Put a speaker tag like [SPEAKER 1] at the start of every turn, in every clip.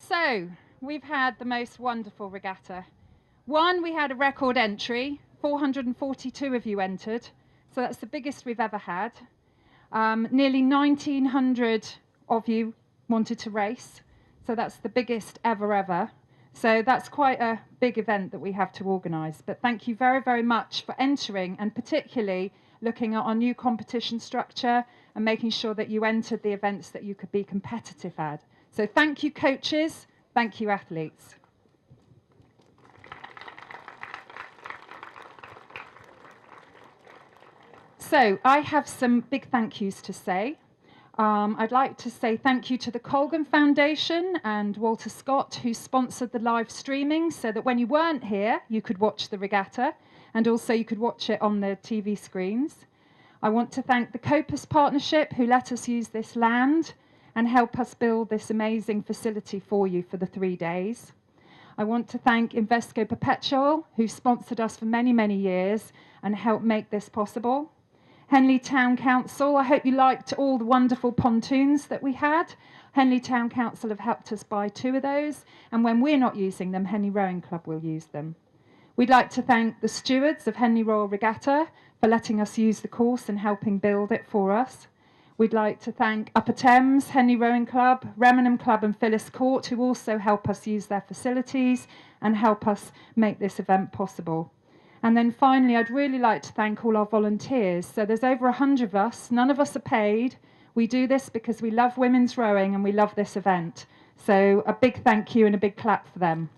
[SPEAKER 1] So, we've had the most wonderful regatta. One, we had a record entry, 442 of you entered, so that's the biggest we've ever had. Nearly 1,900 of you wanted to race, so that's the biggest ever. So that's quite a big event that we have to organise. But thank you very, very much for entering, and particularly looking at our new competition structure and making sure that you entered the events that you could be competitive at. So thank you, coaches. Thank you, athletes. So I have some big thank yous to say. I'd like to say thank you to the Colgan Foundation and Walter Scott, who sponsored the live streaming so that when you weren't here, you could watch the regatta, and also you could watch it on the TV screens. I want to thank the Copus Partnership, who let us use this land and help us build this amazing facility for you for the 3 days. I want to thank Invesco Perpetual, who sponsored us for many, many years and helped make this possible. Henley Town Council, I hope you liked all the wonderful pontoons that we had. Henley Town Council have helped us buy 2 of those, and when we're not using them, Henley Rowing Club will use them. We'd like to thank the stewards of Henley Royal Regatta for letting us use the course and helping build it for us. We'd like to thank Upper Thames, Henley Rowing Club, Remenham Club and Phyllis Court, who also help us use their facilities and help us make this event possible. And then finally, I'd really like to thank all our volunteers. So there's over 100 of us. None of us are paid. We do this because we love women's rowing and we love this event. So a big thank you and a big clap for them.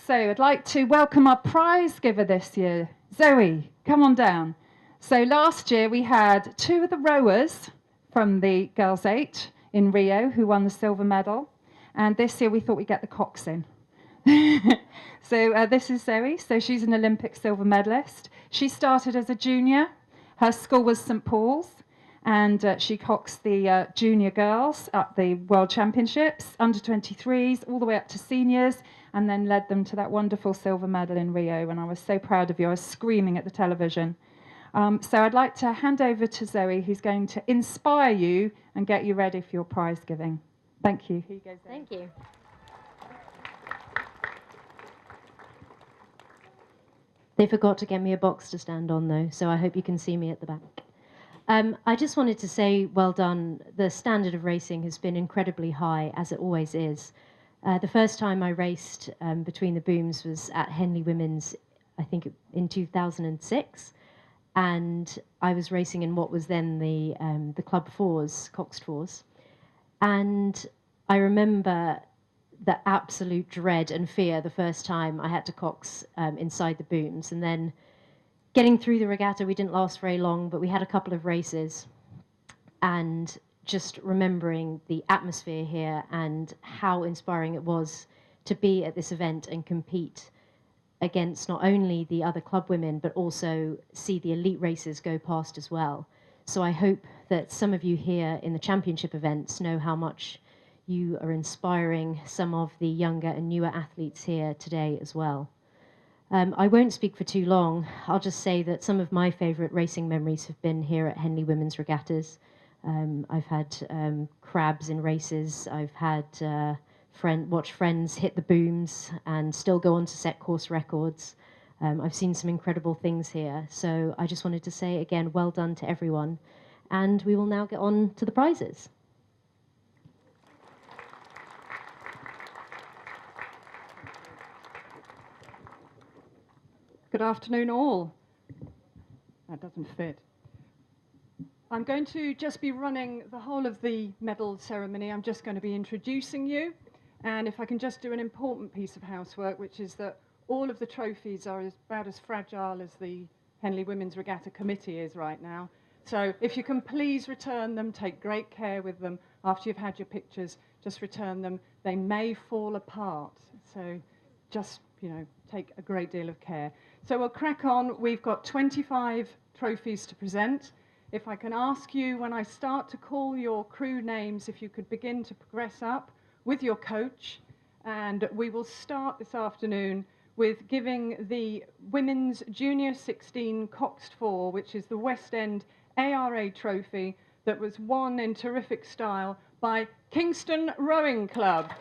[SPEAKER 1] So I'd like to welcome our prize giver this year. Zoe, come on down. So last year we had 2 of the rowers from the Girls 8 in Rio who won the silver medal. And this year we thought we'd get the Cox in. So this is Zoe. So she's an Olympic silver medalist. She started as a junior. Her school was St. Paul's. And she coxed the junior girls at the World Championships, under 23s, all the way up to seniors, and then led them to that wonderful silver medal in Rio. And I was so proud of you. I was screaming at the television. So I'd like to hand over to Zoe, who's going to inspire you and get you ready for your prize giving. Thank you. Here you go, Zoe.
[SPEAKER 2] Thank you. They forgot to get me a box to stand on, though, so I hope you can see me at the back. I just wanted to say, well done. The standard of racing has been incredibly high, as it always is. The first time I raced between the booms was at Henley Women's, I think in 2006, and I was racing in what was then the Club Fours, Coxed Fours, and I remember the absolute dread and fear the first time I had to cox inside the booms, and then getting through the regatta. We didn't last very long, but we had a couple of races, and just remembering the atmosphere here and how inspiring it was to be at this event and compete against not only the other club women, but also see the elite races go past as well. So I hope that some of you here in the championship events know how much you are inspiring some of the younger and newer athletes here today as well. I won't speak for too long. I'll just say that some of my favourite racing memories have been here at Henley Women's Regattas. I've had crabs in races. I've had watched friends hit the booms and still go on to set course records. I've seen some incredible things here. So I just wanted to say again, well done to everyone. And we will now get on to the prizes.
[SPEAKER 3] Good afternoon, all. That doesn't fit. I'm going to just be running the whole of the medal ceremony. I'm just going to be introducing you. And if I can just do an important piece of housework, which is that all of the trophies are about as fragile as the Henley Women's Regatta Committee is right now. So if you can please return them, take great care with them. After you've had your pictures, just return them. They may fall apart. So just, take a great deal of care. So we'll crack on. We've got 25 trophies to present. If I can ask you, when I start to call your crew names, if you could begin to progress up with your coach. And we will start this afternoon with giving the Women's Junior 16 Coxed 4, which is the West End ARA trophy that was won in terrific style by Kingston Rowing Club.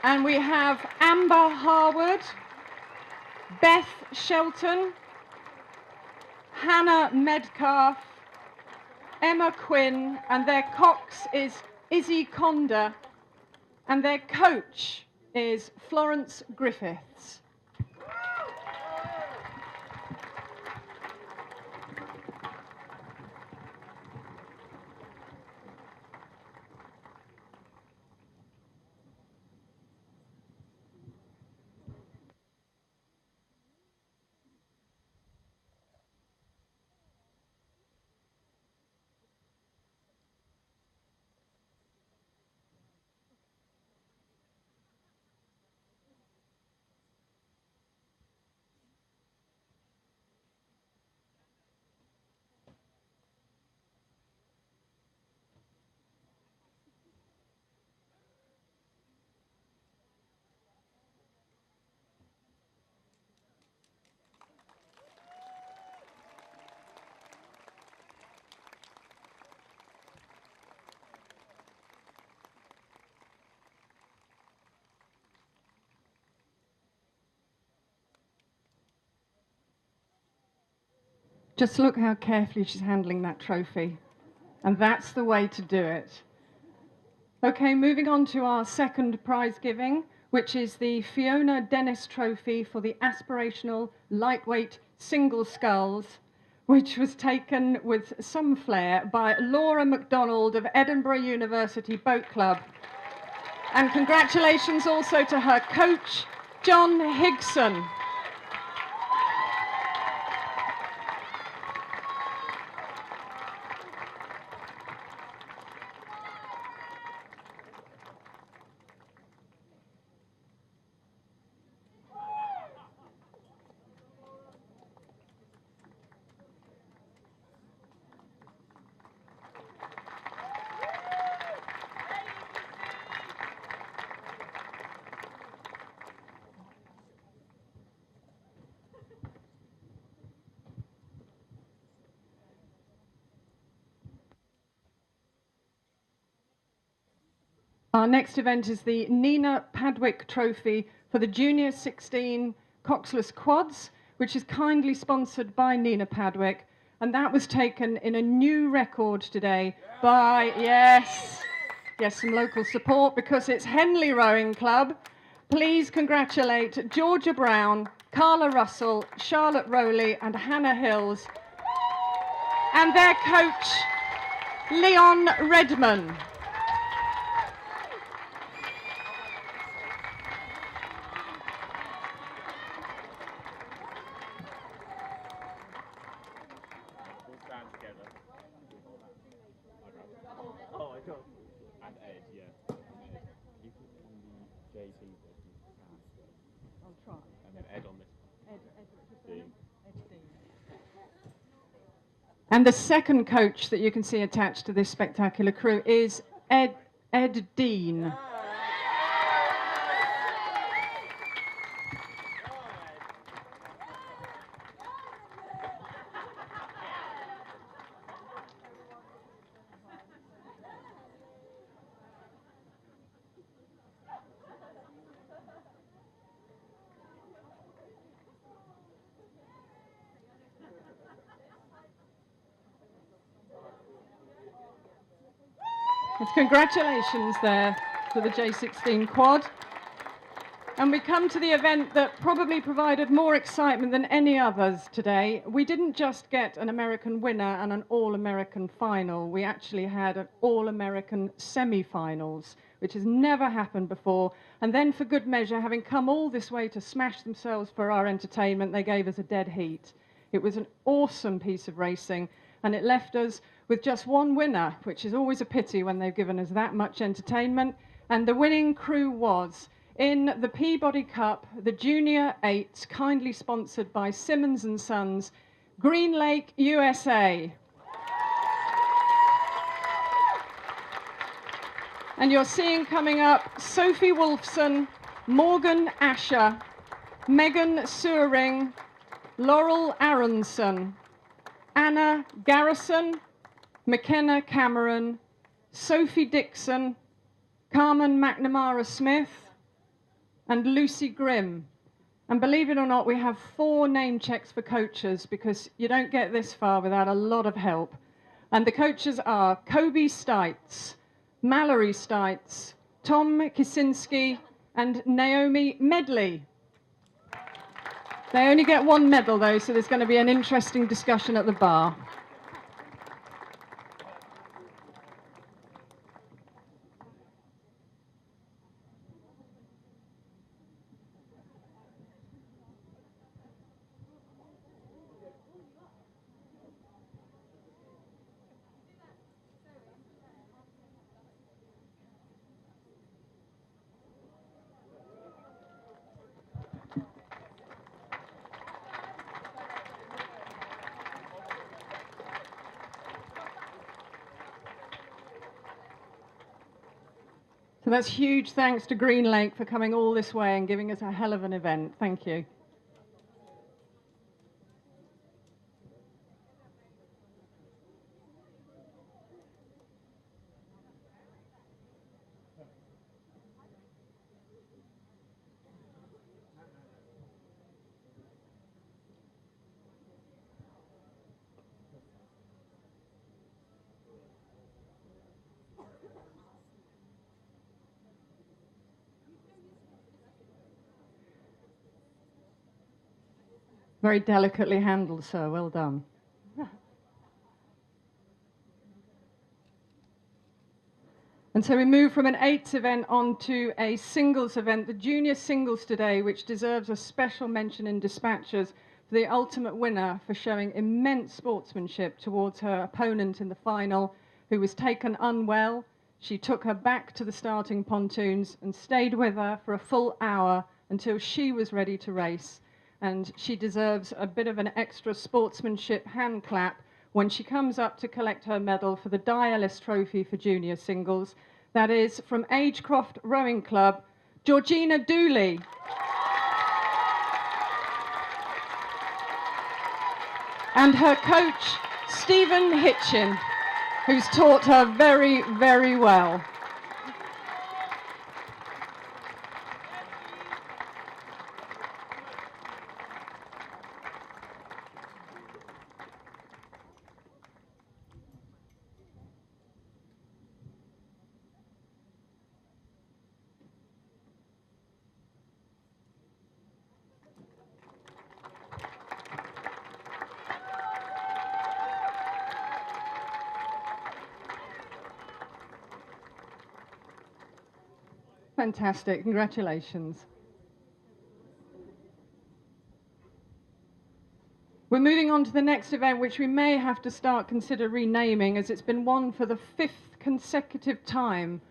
[SPEAKER 3] And we have Amber Harwood, Beth Shelton, Hannah Medcalf, Emma Quinn, and their cox is Izzy Conda, and their coach is Florence Griffiths. Just look how carefully she's handling that trophy. And that's the way to do it. Okay, moving on to our second prize giving, which is the Fiona Denis Trophy for the Aspirational Lightweight Single Sculls, which was taken with some flair by Laura MacDonald of Edinburgh University Boat Club. And congratulations also to her coach, John Higson. Our next event is the Nina Padwick Trophy for the Junior 16 Coxless Quads, which is kindly sponsored by Nina Padwick. And that was taken in a new record today by, yes, some local support, because it's Henley Rowing Club. Please congratulate Georgia Brown, Carla Russell, Charlotte Rowley and Hannah Hills, and their coach, Leon Redman. And the second coach that you can see attached to this spectacular crew is Ed Dean. Congratulations there to the J16 quad. And we come to the event that probably provided more excitement than any others today. We didn't just get an American winner and an All-American final. We actually had an All-American semi-finals, which has never happened before. And then, for good measure, having come all this way to smash themselves for our entertainment, they gave us a dead heat. It was an awesome piece of racing, and it left us with just one winner, which is always a pity when they've given us that much entertainment. And the winning crew was, in the Peabody Cup, the Junior 8, kindly sponsored by Simmons & Sons, Green Lake, USA. And you're seeing coming up Sophie Wolfson Morgan Asher, Megan Suring, Laurel Aronson, Anna Garrison, McKenna Cameron, Sophie Dixon, Carmen McNamara Smith, and Lucy Grimm. And believe it or not, we have 4 name checks for coaches because you don't get this far without a lot of help. And the coaches are Kobe Stites, Mallory Stites, Tom Kisinski, and Naomi Medley. They only get 1 medal though, so there's going to be an interesting discussion at the bar. So that's huge thanks to Green Lake for coming all this way and giving us a hell of an event. Thank you. Very delicately handled, sir. Well done. And so we move from an 8s event on to a singles event, the junior singles today, which deserves a special mention in dispatches for the ultimate winner for showing immense sportsmanship towards her opponent in the final, who was taken unwell. She took her back to the starting pontoons and stayed with her for a full hour until she was ready to race. And she deserves a bit of an extra sportsmanship hand clap when she comes up to collect her medal for the Dialis Trophy for junior singles. That is from Agecroft Rowing Club, Georgina Dooley. And her coach, Stephen Hitchin, who's taught her very, very well. Fantastic, congratulations. We're moving on to the next event, which we may have to consider renaming, as it's been won for the 5th consecutive time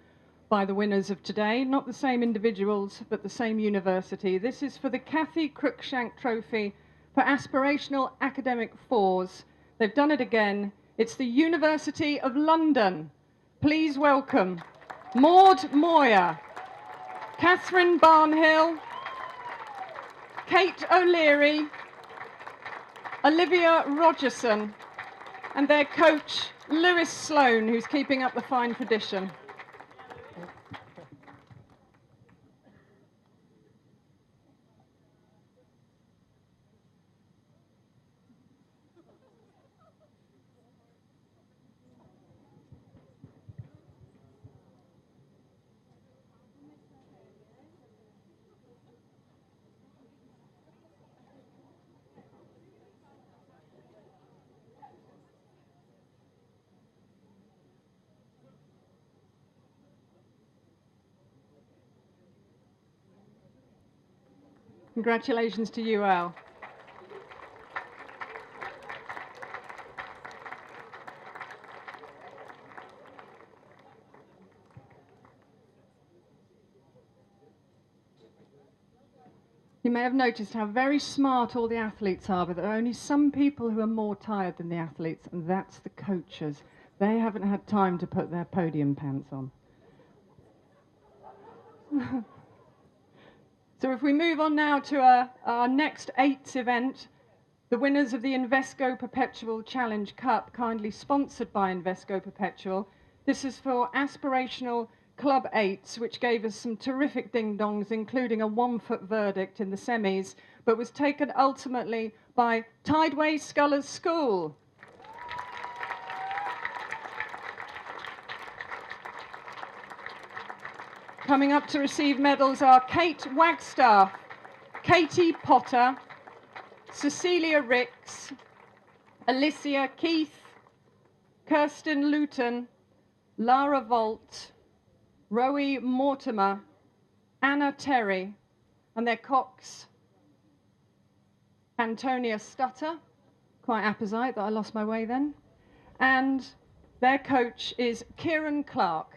[SPEAKER 3] by the winners of today. Not the same individuals, but the same university. This is for the Cathy Cruikshank Trophy for Aspirational Academic 4s. They've done it again. It's the University of London. Please welcome Maud Moyer, Catherine Barnhill, Kate O'Leary, Olivia Rogerson, and their coach, Lewis Sloan, who's keeping up the fine tradition. Congratulations to you, Al. You may have noticed how very smart all the athletes are, but there are only some people who are more tired than the athletes, and that's the coaches. They haven't had time to put their podium pants on. So if we move on now to our next 8th event, the winners of the Invesco Perpetual Challenge Cup, kindly sponsored by Invesco Perpetual. This is for Aspirational Club 8s, which gave us some terrific ding-dongs, including a 1-foot verdict in the semis, but was taken ultimately by Tideway Scullers School. Coming up to receive medals are Kate Wagstaff, Katie Potter, Cecilia Ricks, Alicia Keith, Kirsten Luton, Lara Volt, Rowie Mortimer, Anna Terry, and their Cox, Antonia Stutter, quite apposite that I lost my way then, and their coach is Kieran Clark.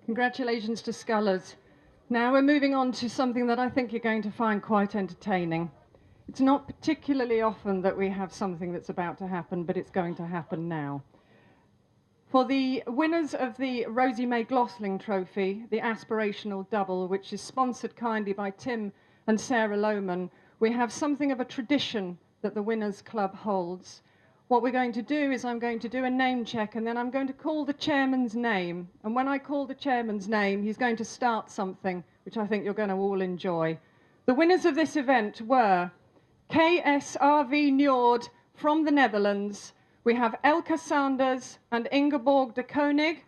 [SPEAKER 3] Congratulations to Scullers. Now we're moving on to something that I think you're going to find quite entertaining. It's not particularly often that we have something that's about to happen, but it's going to happen now. For the winners of the Rosie May Glossling Trophy, the Aspirational Double, which is sponsored kindly by Tim and Sarah Lohman, we have something of a tradition that the Winners Club holds. What we're going to do is I'm going to do a name check, and then I'm going to call the chairman's name. And when I call the chairman's name, he's going to start something, which I think you're going to all enjoy. The winners of this event were KSRV Njord from the Netherlands. We have Elke Sanders and Ingeborg de Koning,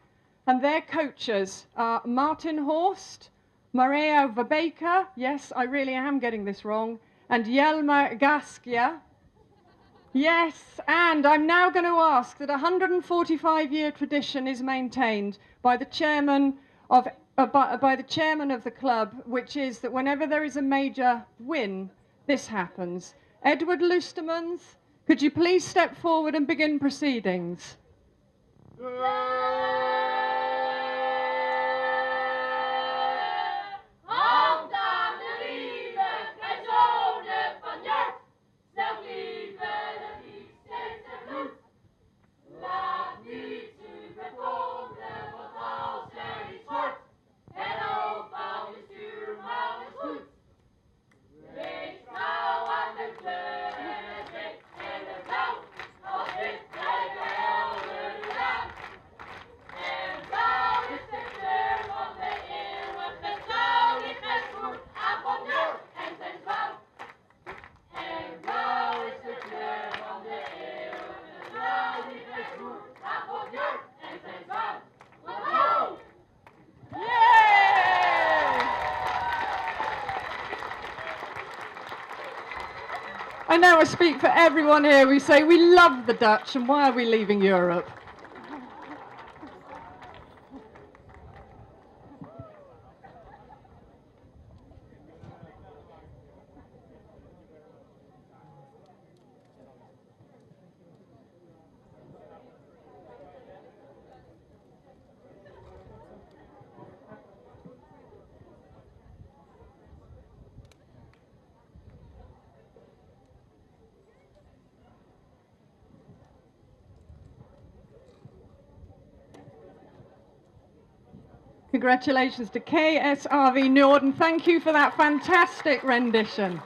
[SPEAKER 3] and their coaches are Martin Horst, Maria Verbeke, yes, I really am getting this wrong, and Jelma Gaskia. Yes, and I'm now going to ask that a 145-year tradition is maintained by the chairman of the club, which is that whenever there is a major win, this happens. Edward Lustermans, could you please step forward and begin proceedings? I know I speak for everyone here. We say we love the Dutch, and why are we leaving Europe? Congratulations to KSRV Njord, and thank you for that fantastic rendition.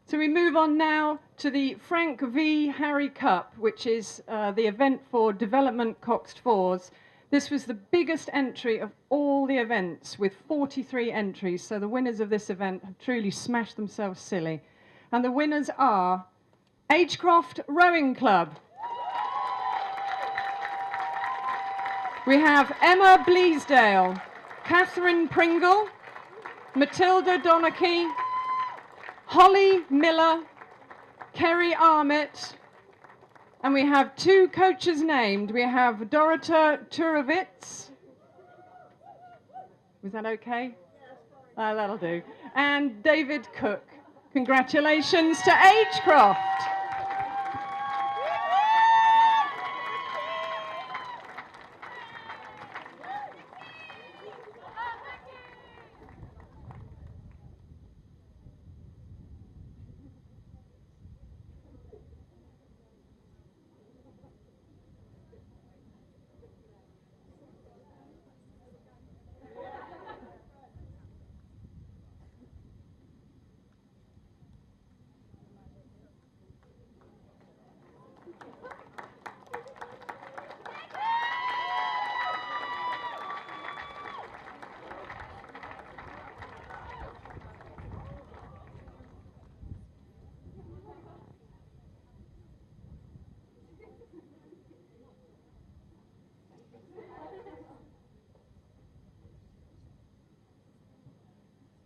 [SPEAKER 3] So we move on now to the Frank V. Harry Cup, which is the event for development Coxed fours. This was the biggest entry of all the events, with 43 entries, so the winners of this event have truly smashed themselves silly. And the winners are Agecroft Rowing Club, We have Emma Bleasdale, Catherine Pringle, Matilda Donachie, Holly Miller, Kerry Armit, and we have 2 coaches named. We have Dorota Turovitz. Was that okay? That'll do. And David Cook. Congratulations to Agecroft.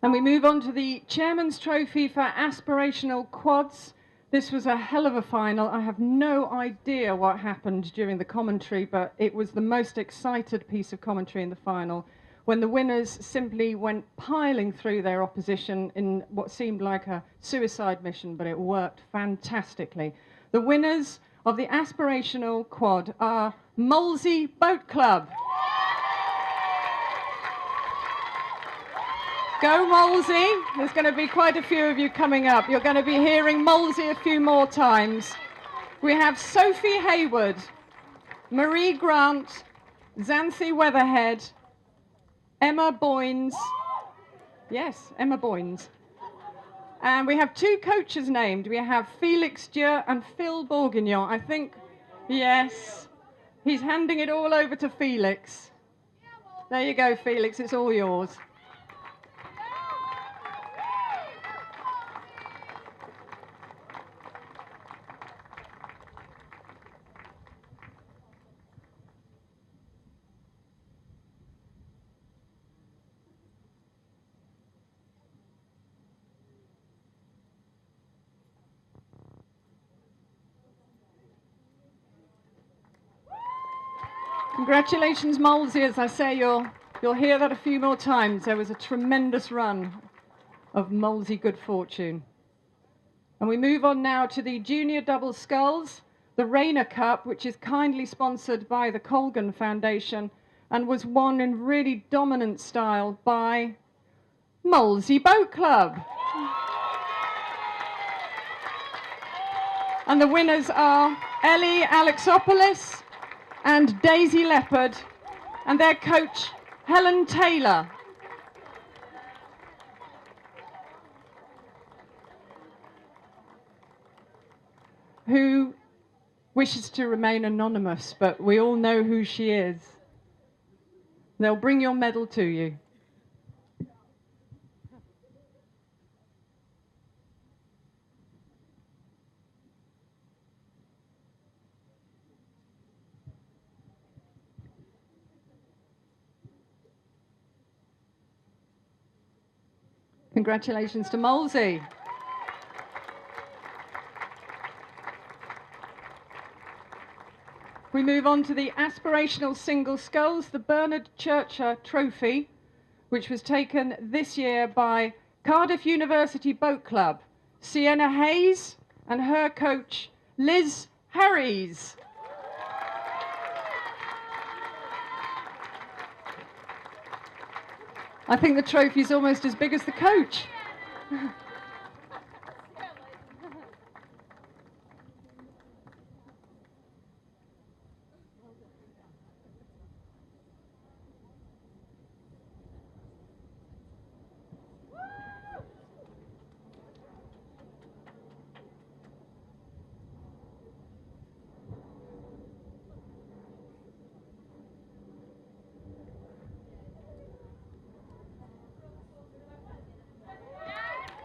[SPEAKER 3] And we move on to the Chairman's Trophy for Aspirational Quads. This was a hell of a final. I have no idea what happened during the commentary, but it was the most excited piece of commentary in the final, when the winners simply went piling through their opposition in what seemed like a suicide mission, but it worked fantastically. The winners of the Aspirational Quad are Molesey Boat Club. Go Molesey. There's going to be quite a few of you coming up. You're going to be hearing Molesey a few more times. We have Sophie Hayward, Marie Grant, Xanthi Weatherhead, Emma Boynes. Yes, Emma Boynes. And we have 2 coaches named. We have Felix Dieu and Phil Bourguignon. I think, yes, he's handing it all over to Felix. There you go, Felix. It's all yours. Congratulations, Molesey. As I say, you'll hear that a few more times. There was a tremendous run of Molesey good fortune. And we move on now to the Junior Double Sculls, the Rayner Cup, which is kindly sponsored by the Colgan Foundation and was won in really dominant style by Molesey Boat Club. And the winners are Ellie Alexopoulos and Daisy Leopard, and their coach, Helen Taylor. Who wishes to remain anonymous, but we all know who she is. They'll bring your medal to you. Congratulations to Molesey. We move on to the Aspirational Single Sculls, the Bernard Churcher Trophy, which was taken this year by Cardiff University Boat Club, Sienna Hayes and her coach, Liz Harries. I think the trophy is almost as big as the coach.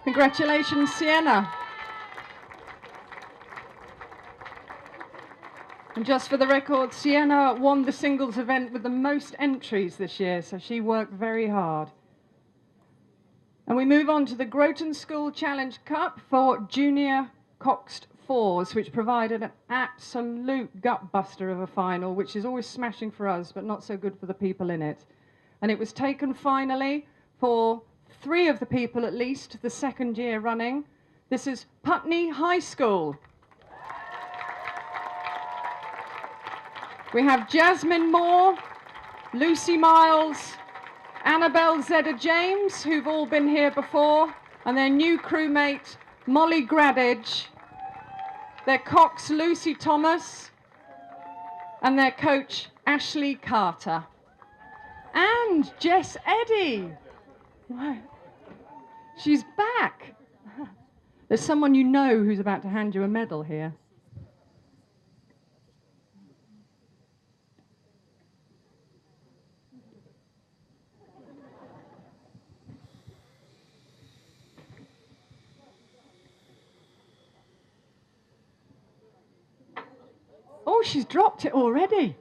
[SPEAKER 3] Congratulations, Sienna. And just for the record, Sienna won the singles event with the most entries this year, so she worked very hard. And we move on to the Groton School Challenge Cup for Junior Coxed Fours, which provided an absolute gut-buster of a final, which is always smashing for us, but not so good for the people in it. And it was taken finally for 3 of the people at least, the 2nd year running. This is Putney High School. We have Jasmine Moore, Lucy Miles, Annabelle Zedder-James, who've all been here before, and their new crewmate, Molly Gradage, their cox, Lucy Thomas, and their coach, Ashley Carter. And Jess Eddy. Wow. She's back. There's someone you know who's about to hand you a medal here. Oh, she's dropped it already.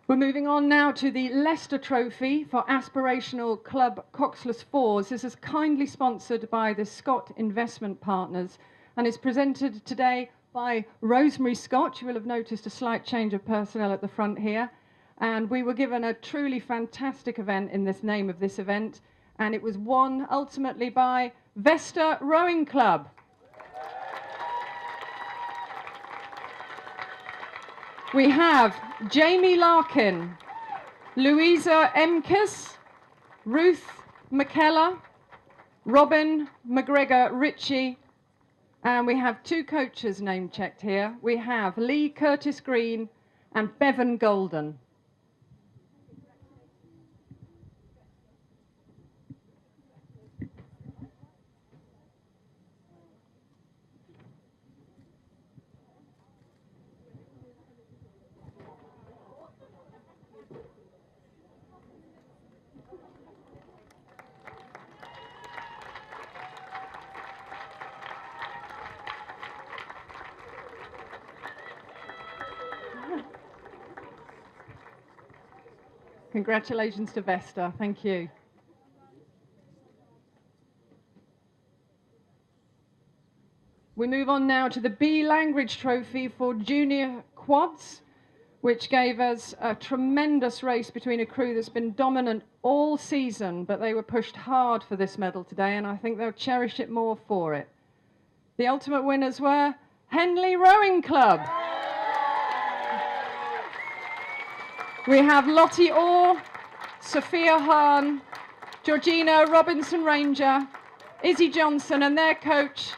[SPEAKER 3] We're moving on now to the Leicester Trophy for Aspirational Club Coxless Fours. This is kindly sponsored by the Scott Investment Partners and is presented today by Rosemary Scott. You will have noticed a slight change of personnel at the front here. And we were given a truly fantastic event in this name of this event. And it was won ultimately by Vesta Rowing Club. We have Jamie Larkin, Louisa Emkes, Ruth McKellar, Robin McGregor Ritchie, and we have 2 coaches name checked here. We have Lee Curtis Green and Bevan Golden. Congratulations to Vesta. Thank you. We move on now to the B Language Trophy for Junior Quads, which gave us a tremendous race between a crew that's been dominant all season, but they were pushed hard for this medal today, and I think they'll cherish it more for it. The ultimate winners were Henley Rowing Club. We have Lottie Orr, Sophia Hahn, Georgina Robinson Ranger, Izzy Johnson and their coach,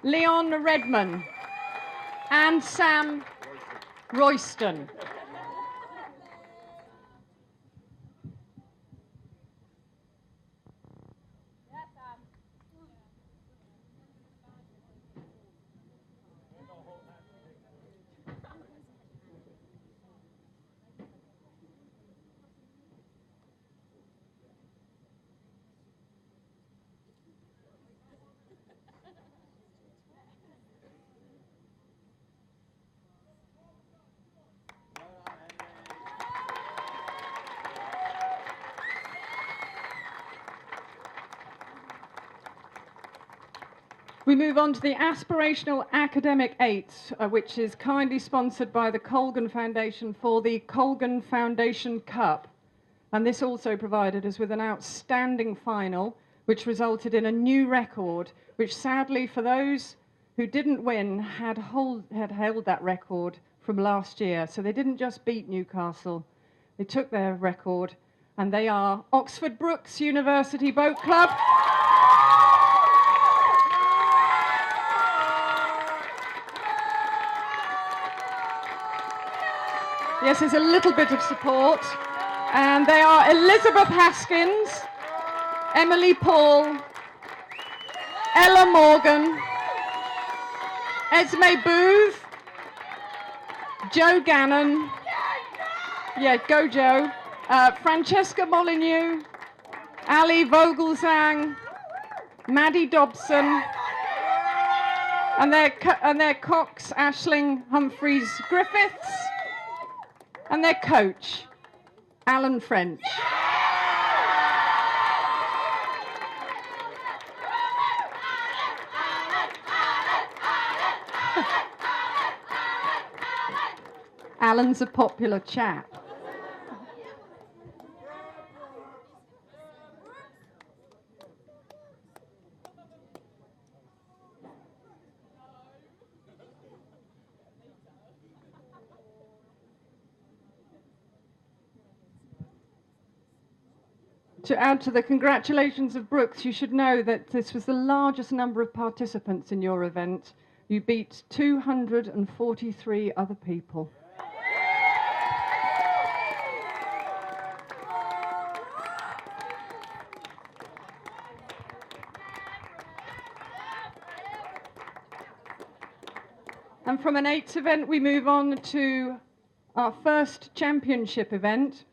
[SPEAKER 3] Leon Redman and Sam Royston. We move on to the Aspirational Academic 8, which is kindly sponsored by the Colgan Foundation for the Colgan Foundation Cup. And this also provided us with an outstanding final, which resulted in a new record, which sadly for those who didn't win had held that record from last year. So they didn't just beat Newcastle, they took their record, and they are Oxford Brookes University Boat Club. Yes, there's a little bit of support. And they are Elizabeth Haskins, Emily Paul, Ella Morgan, Esme Booth, Joe Gannon, yeah, go Joe, Francesca Molyneux, Ali Vogelzang, Maddie Dobson, and their Cox, Ashling, Humphreys, Griffiths, and their coach, Alan French. Alan's a popular chap. To add to the congratulations of Brooks, you should know that this was the largest number of participants in your event. You beat 243 other people. And from an 8th event, we move on to our first championship event.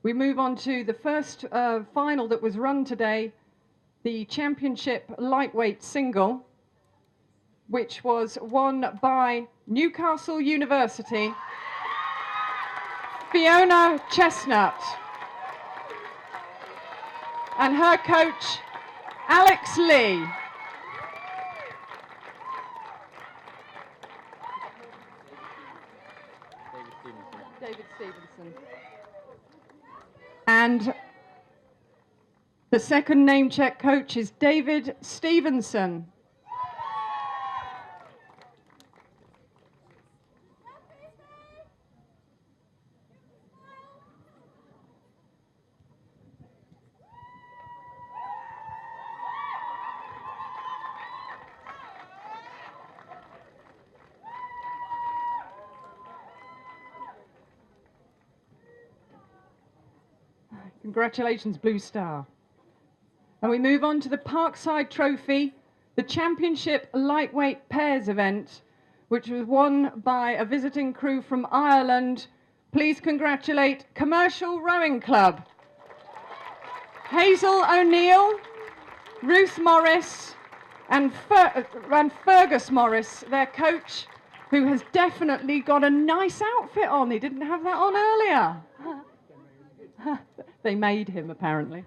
[SPEAKER 3] We move on to the first final that was run today, the championship lightweight single, which was won by Newcastle University, Fiona Chestnut, and her coach, Alex Lee. David Stevenson. And the second name check coach is David Stevenson. Congratulations, Blue Star. And we move on to the Parkside Trophy, the championship lightweight pairs event, which was won by a visiting crew from Ireland. Please congratulate Commercial Rowing Club. Hazel O'Neill, Ruth Morris, and Fergus Morris, their coach, who has definitely got a nice outfit on. He didn't have that on earlier. They made him, apparently.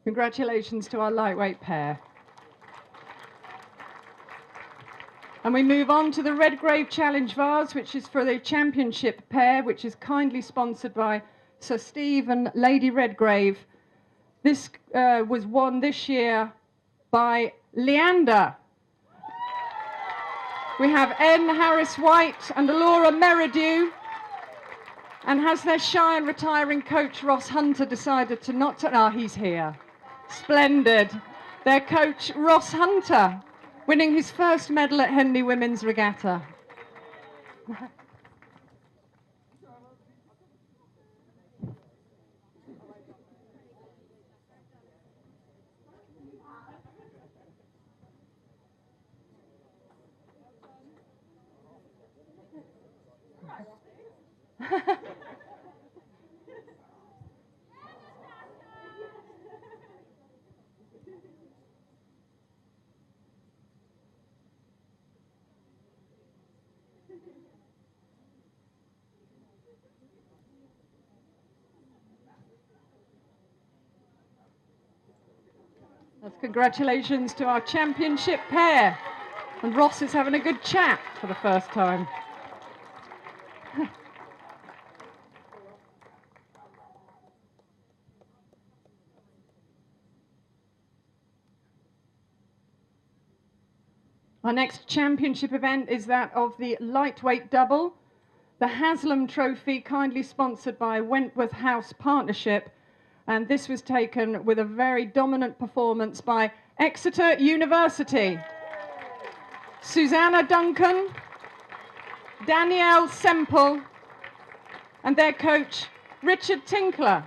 [SPEAKER 3] Congratulations to our lightweight pair. And we move on to the Redgrave Challenge Vase, which is for the championship pair, which is kindly sponsored by Sir Steve and Lady Redgrave. This was won this year by Leander. We have N. Harris White and Laura Meridew. And has their shy and retiring coach, Ross Hunter, decided to not to... Ah, he's here. Splendid. Their coach, Ross Hunter, winning his first medal at Henley Women's Regatta. That's congratulations to our championship pair. And Ross is having a good chat for the first time. Our next championship event is that of the lightweight double. the Haslam Trophy, kindly sponsored by Wentworth House Partnership, and this was taken with a very dominant performance by Exeter University. Susanna Duncan, Danielle Semple, and their coach, Richard Tinkler.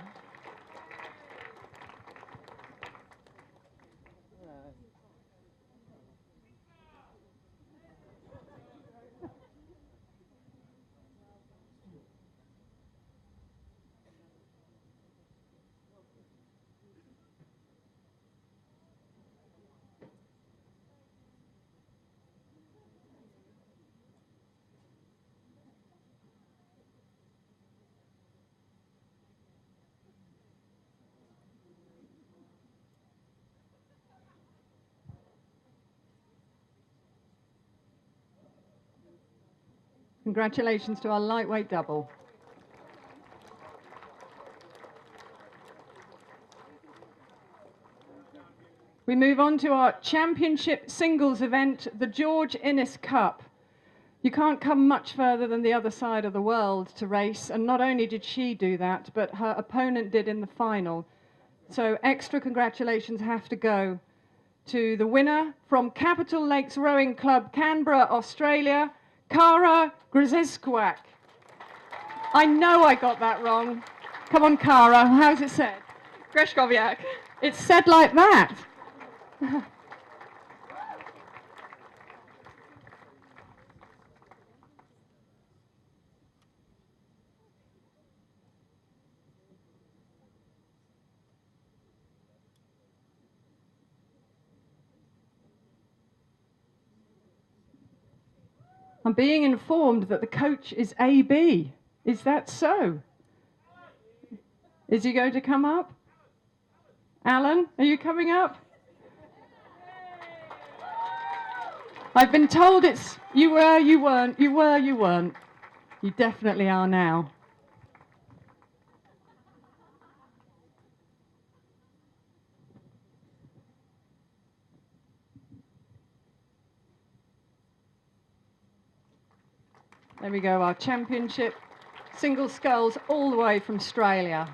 [SPEAKER 3] Congratulations to our lightweight double. We move on to our championship singles event, the George Innes Cup. You can't come much further than the other side of the world to race, and not only did she do that, but her opponent did in the final. So extra congratulations have to go to the winner from Capital Lakes Rowing Club, Canberra, Australia, Kara Grzyszczak. I know I got that wrong. Come on, Kara, how's it said?
[SPEAKER 4] Grzyszczak.
[SPEAKER 3] It's said like that. I'm being informed that the coach is AB. Is that so? Is he going to come up? Alan, are you coming up? I've been told it's you were, you weren't, you were, you weren't. You definitely are now. There we go, our championship single sculls all the way from Australia.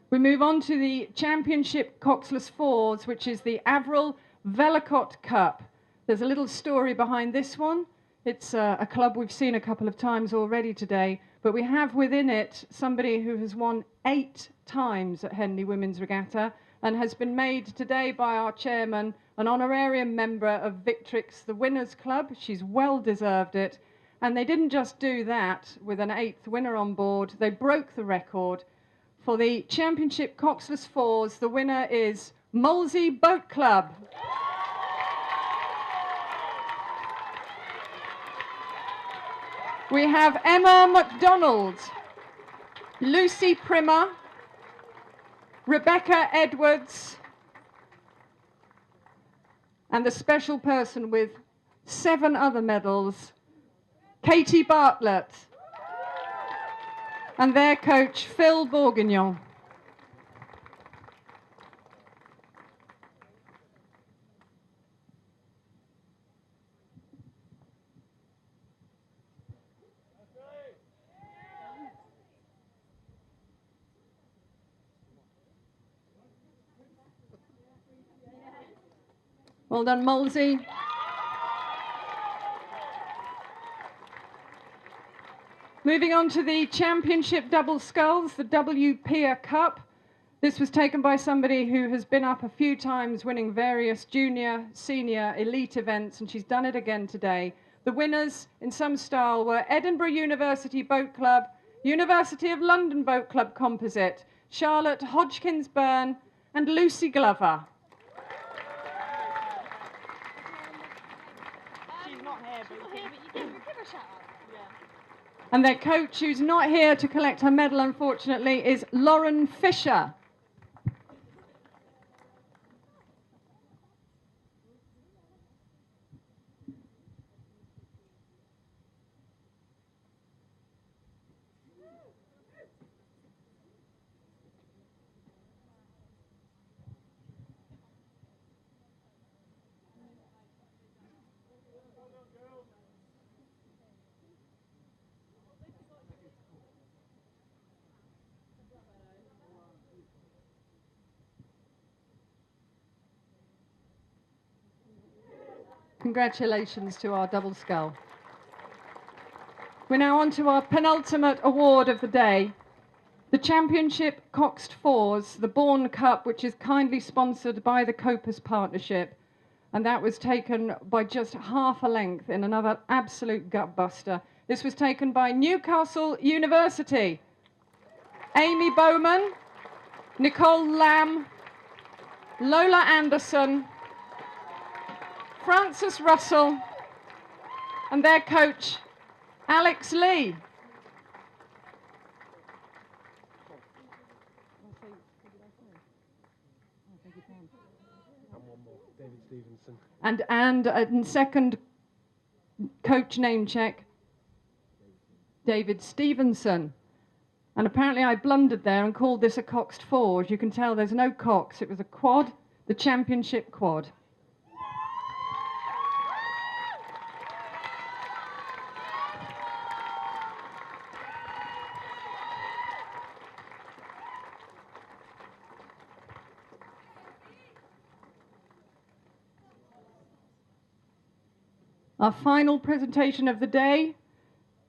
[SPEAKER 3] We move on to the Championship Coxless Fours, which is the Avril Velicott Cup. There's a little story behind this one. It's a club we've seen a couple of times already today, but we have within it somebody who has won 8 times at Henley Women's Regatta and has been made today by our chairman an honorarium member of Victrix, the Winners Club. She's well deserved it. And they didn't just do that with an 8th winner on board, they broke the record. For the Championship Coxless Fours, the winner is Molesey Boat Club. We have Emma MacDonald, Lucy Primmer, Rebecca Edwards, and the special person with 7 other medals, Katie Bartlett, and their coach, Phil Bourguignon. Well done, Molesey. Moving on to the Championship Double Sculls, the W. Peer Cup. This was taken by somebody who has been up a few times winning various junior, senior, elite events, and she's done it again today. The winners in some style were Edinburgh University Boat Club, University of London Boat Club Composite, Charlotte Hodgkins Byrne, and Lucy Glover. And their coach, who's not here to collect her medal, unfortunately, is Lauren Fisher. Congratulations to our double scull. We're now on to our penultimate award of the day. The Championship Coxed Fours, the Bourne Cup, which is kindly sponsored by the Copus Partnership. And that was taken by just half a length in another absolute gutbuster. This was taken by Newcastle University. Amy Bowman, Nicole Lamb, Lola Anderson, Francis Russell, and their coach, Alex Lee. And a second coach name check, David Stevenson. And apparently I blundered there and called this a Coxed Four. As you can tell, there's no Cox. It was a quad, the Championship quad. Our final presentation of the day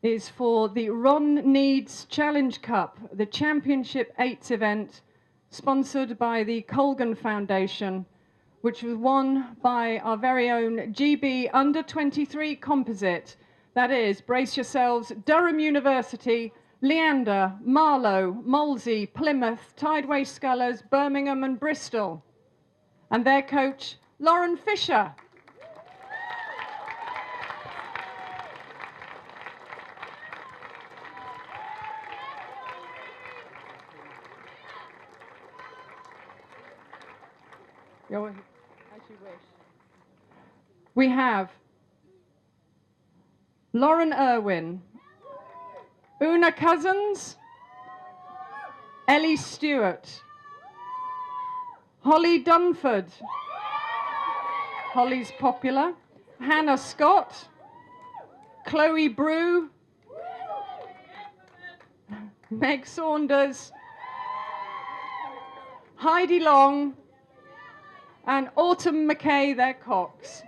[SPEAKER 3] is for the Ron Needs Challenge Cup, the Championship 8s event, sponsored by the Colgan Foundation, which was won by our very own GB Under-23 composite. That is, brace yourselves, Durham University, Leander, Marlow, Molesey, Plymouth, Tideway Scullers, Birmingham and Bristol. And their coach, Lauren Fisher. As you wish. We have Lauren Irwin, Una Cousins, Ellie Stewart, Holly Dunford, Holly's popular, Hannah Scott, Chloe Brew, Meg Saunders, Heidi Long, and Autumn McKay, their Cox.